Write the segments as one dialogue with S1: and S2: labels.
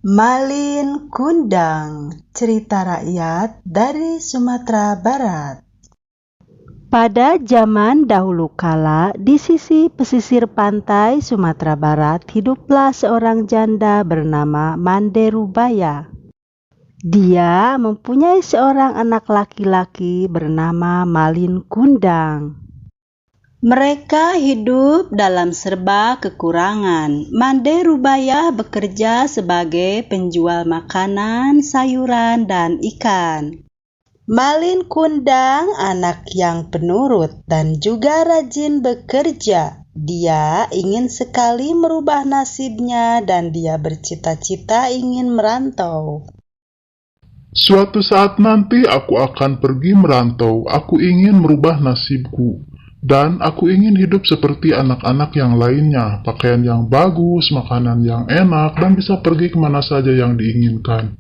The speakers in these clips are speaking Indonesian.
S1: Malin Kundang, cerita rakyat dari Sumatera Barat. Pada zaman dahulu kala, di sisi pesisir pantai Sumatera Barat, hiduplah seorang janda bernama Manderubaya. Dia mempunyai seorang anak laki-laki bernama Malin Kundang. Mereka hidup dalam serba kekurangan. Manderubaya bekerja sebagai penjual makanan, sayuran, dan ikan. Malin Kundang anak yang penurut dan juga rajin bekerja. Dia ingin sekali merubah nasibnya dan dia bercita-cita ingin merantau.
S2: Suatu saat nanti aku akan pergi merantau. Aku ingin merubah nasibku. Dan aku ingin hidup seperti anak-anak yang lainnya, pakaian yang bagus, makanan yang enak, dan bisa pergi kemana saja yang diinginkan.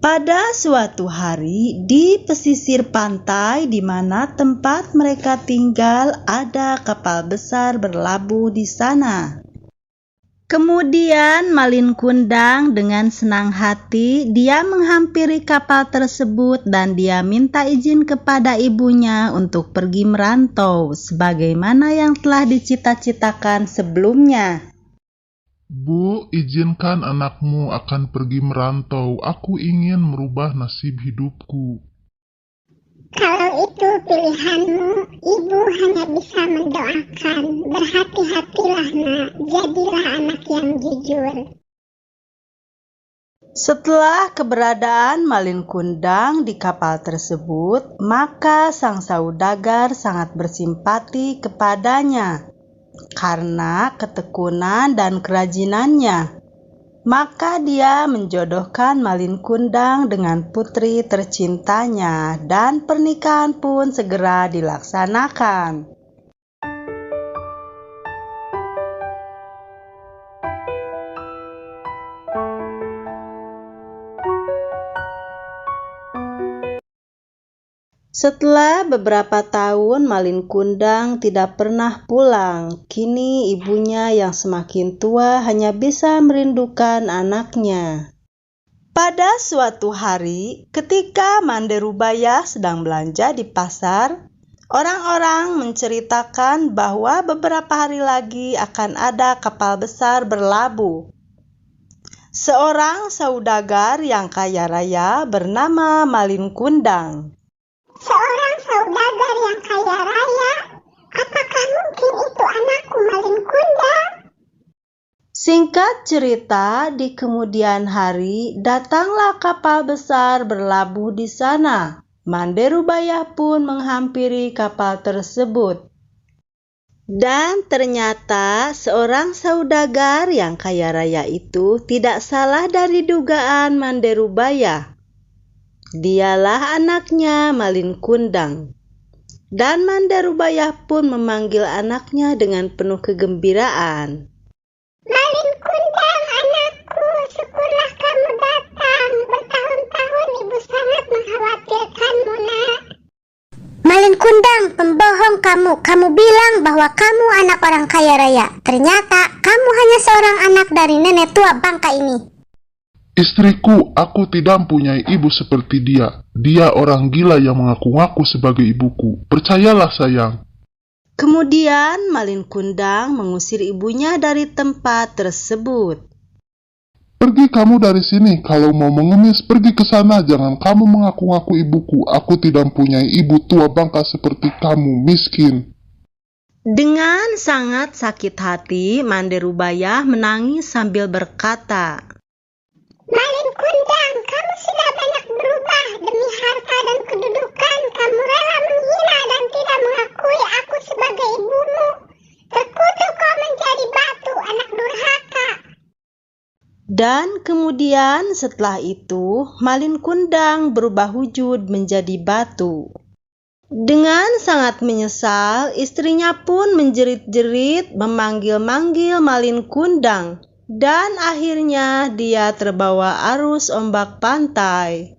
S1: Pada suatu hari, di pesisir pantai di mana tempat mereka tinggal, ada kapal besar berlabuh di sana. Kemudian Malin Kundang dengan senang hati dia menghampiri kapal tersebut dan dia minta izin kepada ibunya untuk pergi merantau sebagaimana yang telah dicita-citakan sebelumnya.
S2: Bu, izinkan anakmu akan pergi merantau. Aku ingin merubah nasib hidupku.
S3: Kalau itu pilihanmu, ibu hanya bisa mendoakan. Berhati-hatilah nak, jadilah anak yang jujur.
S1: Setelah keberadaan Malin Kundang di kapal tersebut, maka sang saudagar sangat bersimpati kepadanya karena ketekunan dan kerajinannya. Maka dia menjodohkan Malin Kundang dengan putri tercintanya dan pernikahan pun segera dilaksanakan. Setelah beberapa tahun Malin Kundang tidak pernah pulang. Kini ibunya yang semakin tua hanya bisa merindukan anaknya. Pada suatu hari, ketika Manderubaya sedang belanja di pasar, orang-orang menceritakan bahwa beberapa hari lagi akan ada kapal besar berlabuh. Seorang saudagar yang kaya raya bernama Malin Kundang.
S3: Seorang saudagar yang kaya raya? Apakah mungkin itu anakku Malin Kundang?
S1: Singkat cerita, di kemudian hari datanglah kapal besar berlabuh di sana. Manderubaya pun menghampiri kapal tersebut. Dan ternyata seorang saudagar yang kaya raya itu tidak salah dari dugaan Manderubaya. Dialah anaknya Malin Kundang. Dan Manderubaya pun memanggil anaknya dengan penuh kegembiraan.
S3: Malin Kundang, anakku, syukurlah kamu datang. Bertahun-tahun ibu sangat mengkhawatirkanmu, nak. Malin Kundang, pembohong kamu. Kamu bilang bahwa kamu anak orang kaya raya. Ternyata kamu hanya seorang anak dari nenek tua bangka ini.
S2: Istriku, aku tidak mempunyai ibu seperti dia. Dia orang gila yang mengaku-ngaku sebagai ibuku. Percayalah, sayang.
S1: Kemudian Malin Kundang mengusir ibunya dari tempat tersebut.
S2: Pergi kamu dari sini. Kalau mau mengemis, pergi ke sana. Jangan kamu mengaku-ngaku ibuku. Aku tidak mempunyai ibu tua bangka seperti kamu, miskin.
S1: Dengan sangat sakit hati, Manderubaya menangis sambil berkata,
S3: Malin Kundang, kamu sudah banyak berubah. Demi harta dan kedudukan, kamu rela menghina dan tidak mengakui aku sebagai ibumu. Terkutuk kau menjadi batu, anak durhaka.
S1: Dan kemudian setelah itu, Malin Kundang berubah wujud menjadi batu. Dengan sangat menyesal, istrinya pun menjerit-jerit memanggil-manggil Malin Kundang. Dan akhirnya dia terbawa arus ombak pantai.